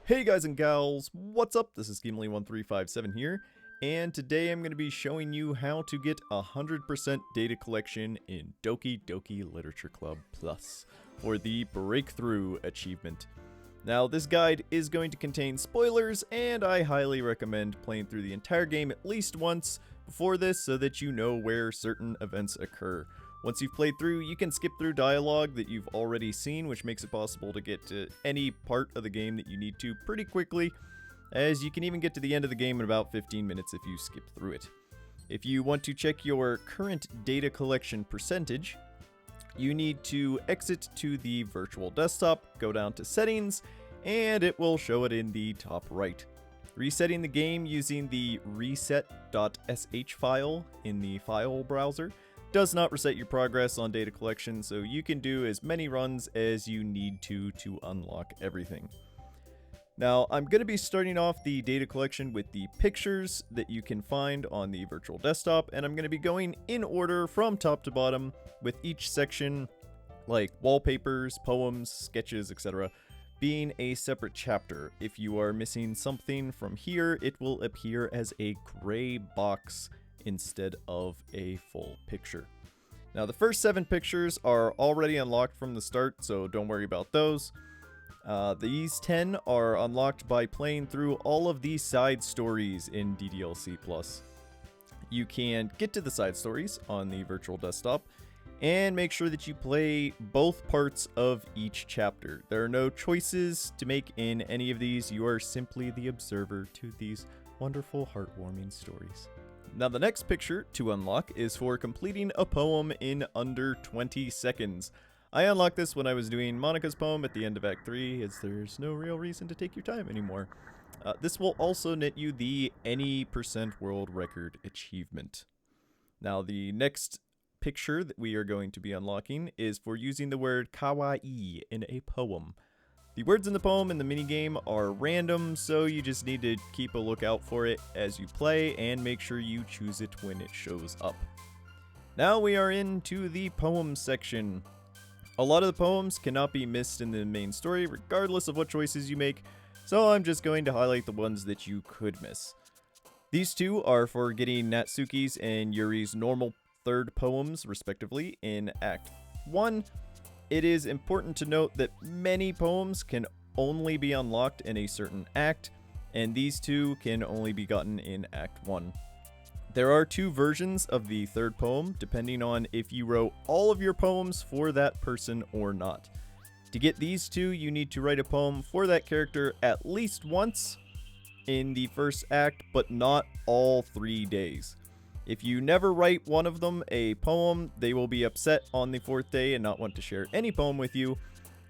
Hey guys and gals, what's up? This is Gimli1357 here, and today I'm going to be showing you how to get 100% data collection in Doki-Doki Literature Club Plus for the Breakthrough achievement. Now, this guide is going to contain spoilers, and I highly recommend playing through the entire game at least once before this so that you know where certain events occur. Once you've played through, you can skip through dialogue that you've already seen, which makes it possible to get to any part of the game that you need to pretty quickly, as you can even get to the end of the game in about 15 minutes if you skip through it. If you want to check your current data collection percentage, you need to exit to the virtual desktop, go down to settings, and it will show it in the top right. Resetting the game using the reset.sh file in the file browser does not reset your progress on data collection, so you can do as many runs as you need to unlock everything. Now, I'm going to be starting off the data collection with the pictures that you can find on the virtual desktop, and I'm going to be going in order from top to bottom with each section, like wallpapers, poems, sketches, etc., being a separate chapter. If you are missing something from here, it will appear as a gray box instead of a full picture. Now, the first 7 pictures are already unlocked from the start, so don't worry about those. These 10 are unlocked by playing through all of the side stories in DDLC+. You can get to the side stories on the virtual desktop and make sure that you play both parts of each chapter. There are no choices to make in any of these. You are simply the observer to these wonderful, heartwarming stories. Now, the next picture to unlock is for completing a poem in under 20 seconds. I unlocked this when I was doing Monica's poem at the end of Act 3, as there's no real reason to take your time anymore. This will also net you the any % world record achievement. Now, the next picture that we are going to be unlocking is for using the word kawaii in a poem. The words in the poem in the minigame are random, so you just need to keep a lookout for it as you play and make sure you choose it when it shows up. Now we are into the poem section. A lot of the poems cannot be missed in the main story regardless of what choices you make, so I'm just going to highlight the ones that you could miss. These two are for getting Natsuki's and Yuri's normal third poems, respectively, in Act 1. It is important to note that many poems can only be unlocked in a certain act, and these two can only be gotten in Act 1. There are 2 versions of the third poem, depending on if you wrote all of your poems for that person or not. To get these 2, you need to write a poem for that character at least once in the first act, but not all 3 days. If you never write one of them a poem, they will be upset on the 4th day and not want to share any poem with you.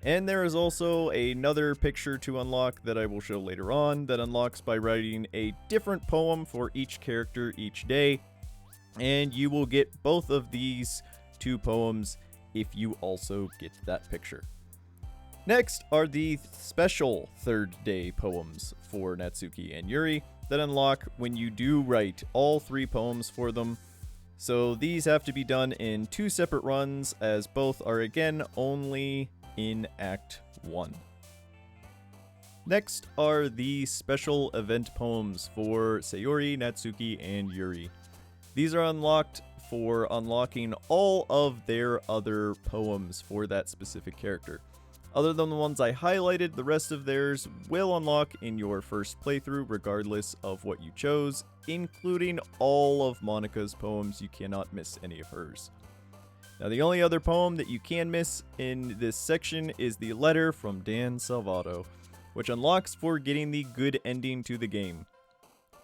And there is also another picture to unlock that I will show later on that unlocks by writing a different poem for each character each day. And you will get both of these 2 poems if you also get that picture. Next are the special 3rd day poems for Natsuki and Yuri that unlock when you do write all 3 poems for them. So these have to be done in 2 separate runs, as both are again only in Act 1. Next are the special event poems for Sayori, Natsuki, and Yuri. These are unlocked for unlocking all of their other poems for that specific character. Other than the ones I highlighted, the rest of theirs will unlock in your first playthrough regardless of what you chose, including all of Monica's poems. You cannot miss any of hers. Now, the only other poem that you can miss in this section is the letter from Dan Salvato, which unlocks for getting the good ending to the game.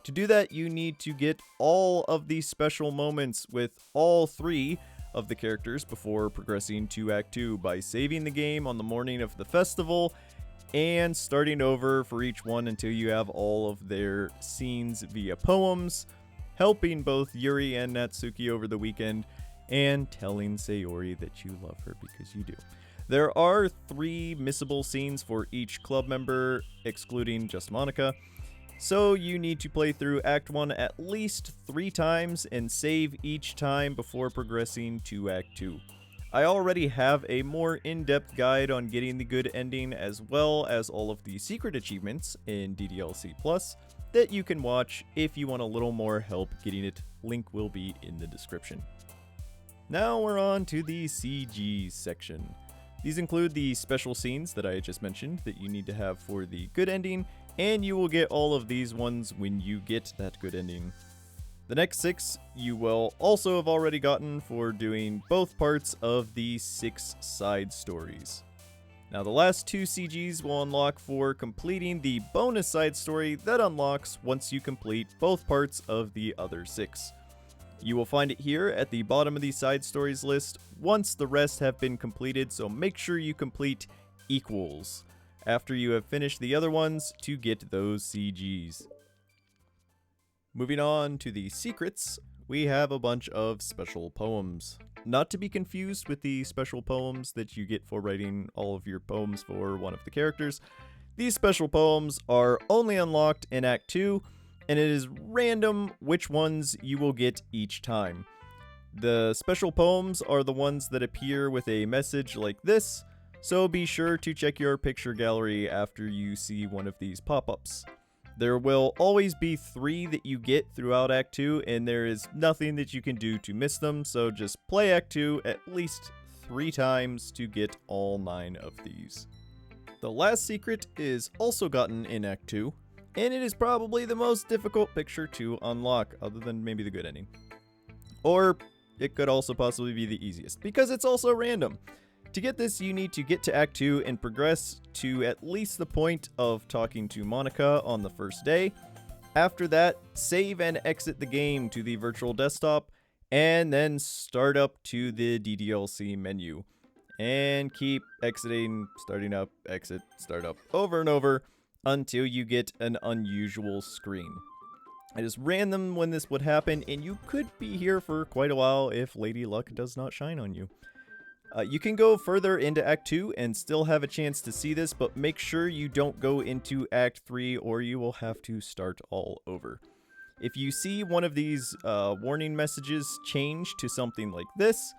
To do that, you need to get all of these special moments with all 3 of the characters before progressing to Act 2 by saving the game on the morning of the festival and starting over for each one until you have all of their scenes via poems, helping both Yuri and Natsuki over the weekend, and telling Sayori that you love her, because you do. There are 3 missable scenes for each club member, excluding just Monica. So you need to play through Act 1 at least 3 times and save each time before progressing to Act 2. I already have a more in-depth guide on getting the good ending, as well as all of the secret achievements in DDLC Plus that you can watch if you want a little more help getting it. Link will be in the description. Now we're on to the CG section. These include the special scenes that I just mentioned that you need to have for the good ending, and you will get all of these ones when you get that good ending. The next 6 you will also have already gotten for doing both parts of the 6 side stories. Now the last 2 CGs will unlock for completing the bonus side story that unlocks once you complete both parts of the other 6. You will find it here at the bottom of the side stories list once the rest have been completed, so make sure you complete equals after you have finished the other ones to get those CGs. Moving on to the secrets, we have a bunch of special poems. Not to be confused with the special poems that you get for writing all of your poems for one of the characters. These special poems are only unlocked in Act 2, and it is random which ones you will get each time. The special poems are the ones that appear with a message like this, so be sure to check your picture gallery after you see one of these pop-ups. There will always be 3 that you get throughout Act 2, and there is nothing that you can do to miss them, so just play Act 2 at least 3 times to get all 9 of these. The last secret is also gotten in Act 2, and it is probably the most difficult picture to unlock, other than maybe the good ending. Or it could also possibly be the easiest, because it's also random. To get this, you need to get to Act 2 and progress to at least the point of talking to Monica on the first day. After that, save and exit the game to the virtual desktop, and then start up to the DDLC menu. And keep exiting, starting up, exit, start up, over and over, until you get an unusual screen. It is random when this would happen, and you could be here for quite a while if Lady Luck does not shine on you. You can go further into Act 2 and still have a chance to see this, but make sure you don't go into Act 3 or you will have to start all over. If you see one of these warning messages change to something like this,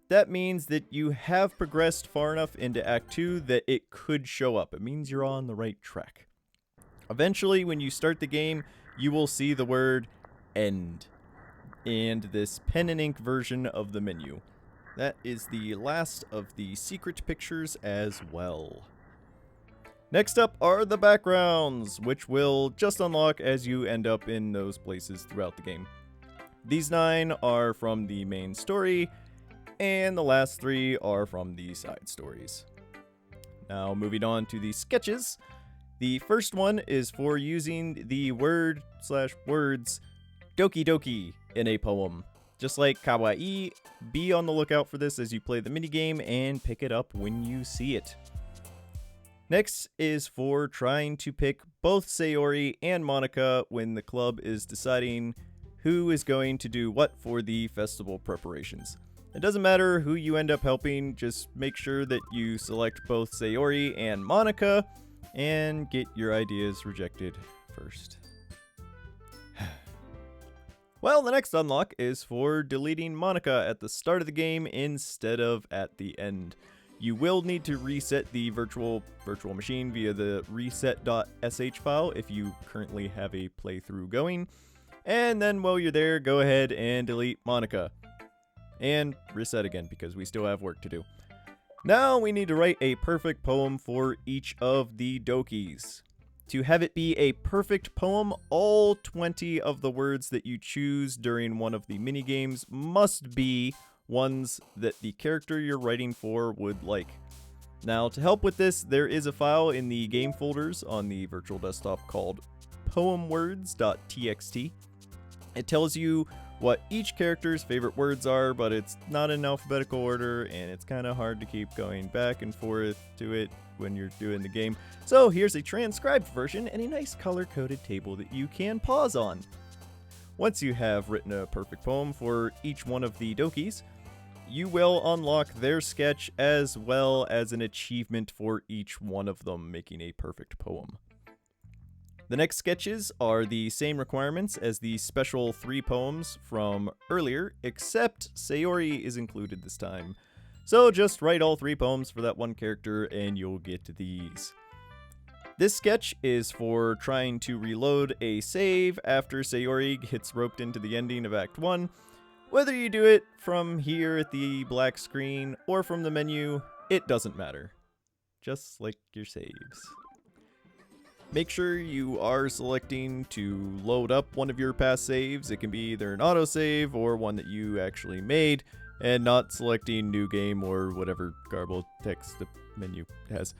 that means that you have progressed far enough into Act 2 that it could show up. It means you're on the right track. Eventually, when you start the game, you will see the word END and this pen and ink version of the menu. That is the last of the secret pictures as well. Next up are the backgrounds, which will just unlock as you end up in those places throughout the game. These 9 are from the main story, and the last 3 are from the side stories. Now moving on to the sketches. The first one is for using the word/words doki-doki in a poem. Just like kawaii, be on the lookout for this as you play the minigame and pick it up when you see it. Next is for trying to pick both Sayori and Monica when the club is deciding who is going to do what for the festival preparations. It doesn't matter who you end up helping, just make sure that you select both Sayori and Monica and get your ideas rejected first. Well, the next unlock is for deleting Monica at the start of the game instead of at the end. You will need to reset the virtual machine via the reset.sh file if you currently have a playthrough going. And then while you're there, go ahead and delete Monica. And reset again because we still have work to do. Now we need to write a perfect poem for each of the dokis. To have it be a perfect poem, all 20 of the words that you choose during one of the minigames must be ones that the character you're writing for would like. Now, to help with this, there is a file in the game folders on the virtual desktop called poemwords.txt. It tells you what each character's favorite words are, but it's not in alphabetical order, and it's kind of hard to keep going back and forth to it when you're doing the game. So here's a transcribed version and a nice color-coded table that you can pause on. Once you have written a perfect poem for each one of the dokis, you will unlock their sketch as well as an achievement for each one of them, making a perfect poem. The next sketches are the same requirements as the special 3 poems from earlier, except Sayori is included this time. So just write all 3 poems for that one character and you'll get these. This sketch is for trying to reload a save after Sayori gets roped into the ending of Act 1. Whether you do it from here at the black screen or from the menu, it doesn't matter. Just like your saves. Make sure you are selecting to load up one of your past saves. It can be either an autosave or one that you actually made, and not selecting new game or whatever garbled text the menu has.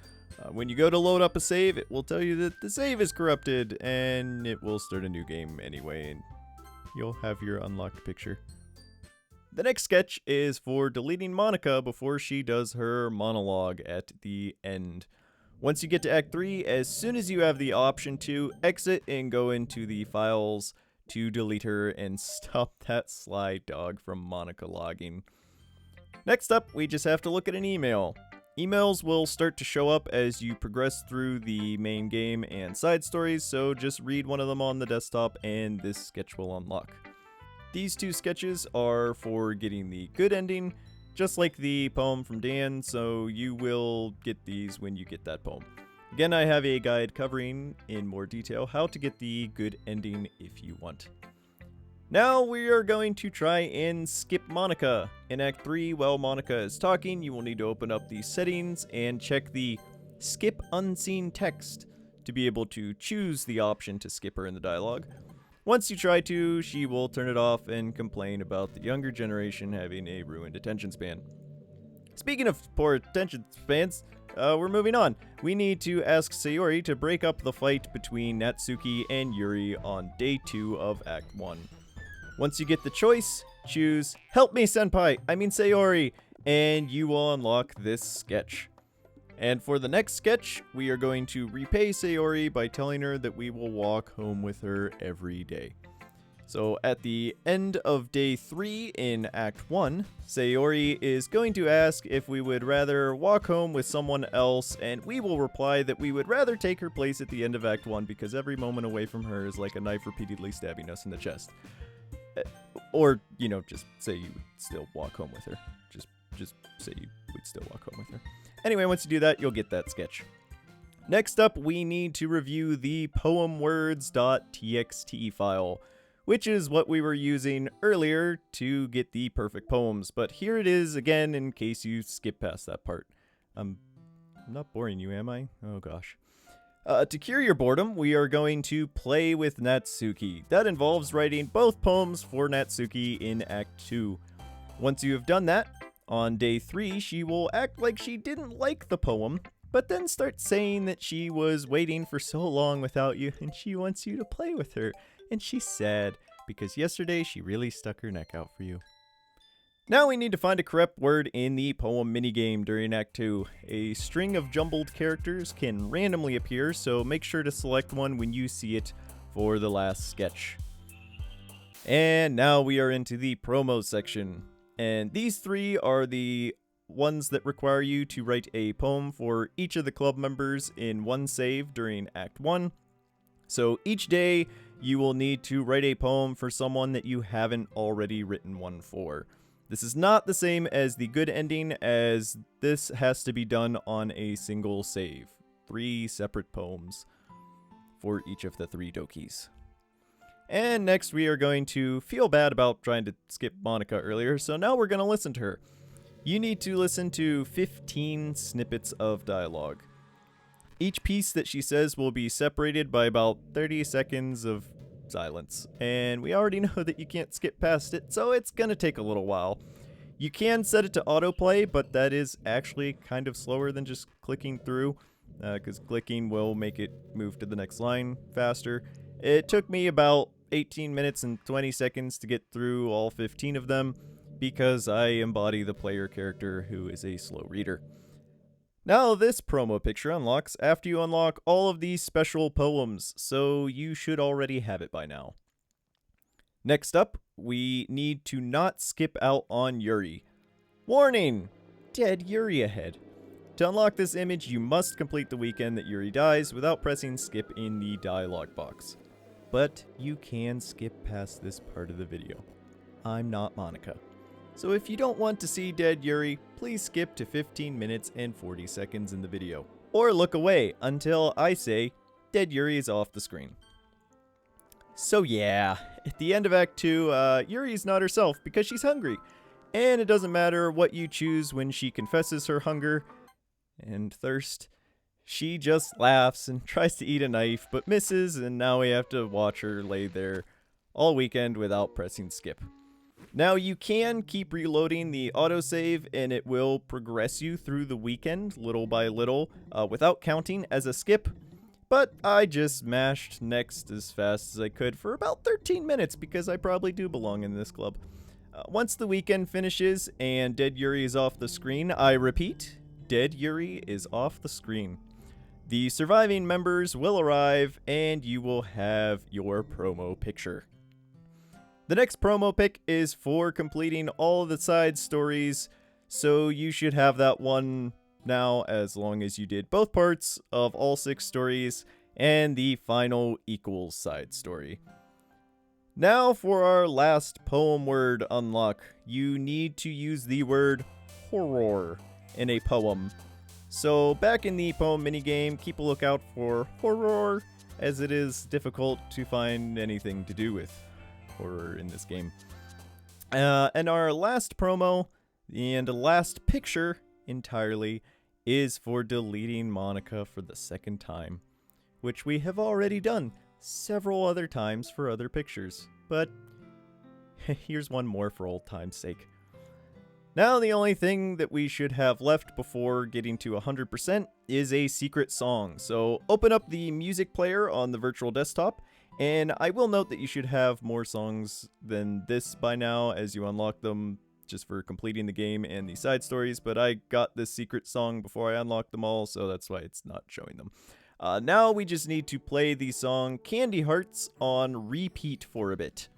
When you go to load up a save, it will tell you that the save is corrupted, and it will start a new game anyway, and you'll have your unlocked picture. The next sketch is for deleting Monica before she does her monologue at the end. Once you get to Act 3, as soon as you have the option to, exit and go into the files to delete her and stop that sly dog from Monica logging. Next up, we just have to look at an email. Emails will start to show up as you progress through the main game and side stories, so just read one of them on the desktop and this sketch will unlock. These 2 sketches are for getting the good ending, just like the poem from Dan, so you will get these when you get that poem. Again, I have a guide covering in more detail how to get the good ending if you want. Now we are going to try and skip Monica. In Act 3, while Monica is talking, you will need to open up the settings and check the Skip Unseen Text to be able to choose the option to skip her in the dialogue. Once you try to, she will turn it off and complain about the younger generation having a ruined attention span. Speaking of poor attention spans, we're moving on. We need to ask Sayori to break up the fight between Natsuki and Yuri on day 2 of Act 1. Once you get the choice, choose Help Me Senpai, I mean Sayori, and you will unlock this sketch. And for the next sketch, we are going to repay Sayori by telling her that we will walk home with her every day. So at the end of day 3 in Act 1, Sayori is going to ask if we would rather walk home with someone else, and we will reply that we would rather take her place at the end of Act 1 because every moment away from her is like a knife repeatedly stabbing us in the chest. Or, you know, just say you would still walk home with her. Just say you would still walk home with her. Anyway, once you do that, you'll get that sketch. Next up, we need to review the poemwords.txt file, which is what we were using earlier to get the perfect poems. But here it is again in case you skip past that part. I'm not boring you, am I? Oh gosh. To cure your boredom, we are going to play with Natsuki. That involves writing both poems for Natsuki in Act 2. Once you have done that, on day 3, she will act like she didn't like the poem, but then start saying that she was waiting for so long without you and she wants you to play with her. And she's sad because yesterday she really stuck her neck out for you. Now we need to find a correct word in the poem minigame during Act 2. A string of jumbled characters can randomly appear, so make sure to select one when you see it for the last sketch. And now we are into the promo section. And these 3 are the ones that require you to write a poem for each of the club members in one save during Act 1. So each day you will need to write a poem for someone that you haven't already written one for. This is not the same as the good ending, as this has to be done on a single save. 3 separate poems for each of the 3 dokis. And next we are going to feel bad about trying to skip Monica earlier, so now we're going to listen to her. You need to listen to 15 snippets of dialogue. Each piece that she says will be separated by about 30 seconds of silence, and we already know that you can't skip past it, so it's going to take a little while. You can set it to autoplay, but that is actually kind of slower than just clicking through, because clicking will make it move to the next line faster. It took me about 18 minutes and 20 seconds to get through all 15 of them because I embody the player character who is a slow reader. Now this promo picture unlocks after you unlock all of these special poems, so you should already have it by now. Next up, we need to not skip out on Yuri. Warning! Dead Yuri ahead. To unlock this image, you must complete the weekend that Yuri dies without pressing skip in the dialog box. But you can skip past this part of the video. I'm not Monica. So if you don't want to see dead Yuri, please skip to 15 minutes and 40 seconds in the video. Or look away until I say, dead Yuri is off the screen. So yeah, at the end of Act 2, Yuri's not herself because she's hungry. And it doesn't matter what you choose when she confesses her hunger and thirst. She just laughs and tries to eat a knife, but misses, and now we have to watch her lay there all weekend without pressing skip. Now you can keep reloading the autosave and it will progress you through the weekend little by little without counting as a skip. But I just mashed next as fast as I could for about 13 minutes because I probably do belong in this club. Once the weekend finishes and Dead Yuri is off the screen, I repeat, Dead Yuri is off the screen. The surviving members will arrive and you will have your promo picture. The next promo pic is for completing all of the side stories, so you should have that one now as long as you did both parts of all 6 stories and the final equals side story. Now for our last poem word unlock, you need to use the word horror in a poem. So back in the poem minigame, keep a lookout for horror, as it is difficult to find anything to do with horror in this game. And our last promo and last picture entirely is for deleting Monica for the 2nd time, which we have already done several other times for other pictures, but here's one more for old time's sake. Now the only thing that we should have left before getting to 100% is a secret song. So open up the music player on the virtual desktop, and I will note that you should have more songs than this by now as you unlock them just for completing the game and the side stories, but I got this secret song before I unlocked them all, so that's why it's not showing them. Now we just need to play the song Candy Hearts on repeat for a bit.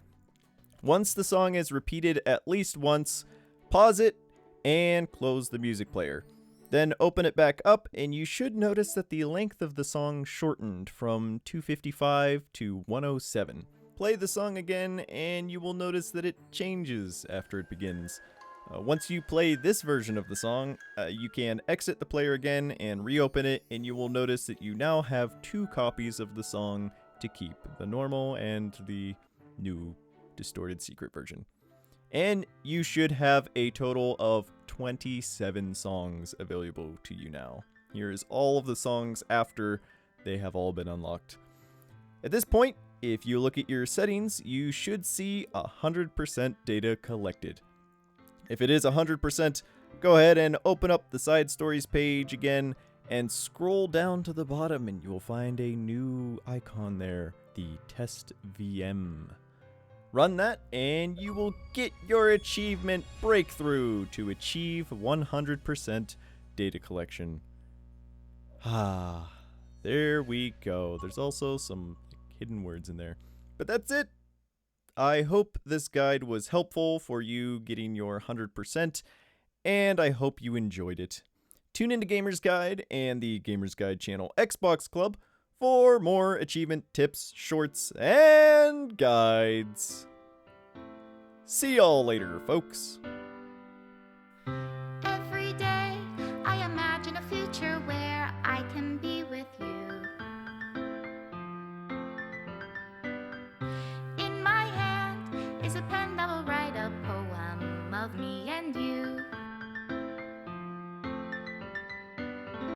Once the song is repeated at least once, pause it and close the music player. Then open it back up and you should notice that the length of the song shortened from 255 to 107. Play the song again and you will notice that it changes after it begins. Once you play this version of the song, you can exit the player again and reopen it, and you will notice that you now have 2 copies of the song to keep, the normal and the new distorted secret version. And you should have a total of 27 songs available to you now. Here is all of the songs after they have all been unlocked. At this point, if you look at your settings, you should see 100% data collected. If it is 100%, go ahead and open up the side stories page again and scroll down to the bottom and you will find a new icon there, the test VM. Run that and you will get your achievement breakthrough to achieve 100% data collection. There we go. There's also some hidden words in there, but that's it. I hope this guide was helpful for you getting your 100%, and I hope you enjoyed it. Tune into Gamer's Guide and the Gamer's Guide channel Xbox Club for more achievement tips, shorts, and guides. See y'all later, folks. Every day I imagine a future where I can be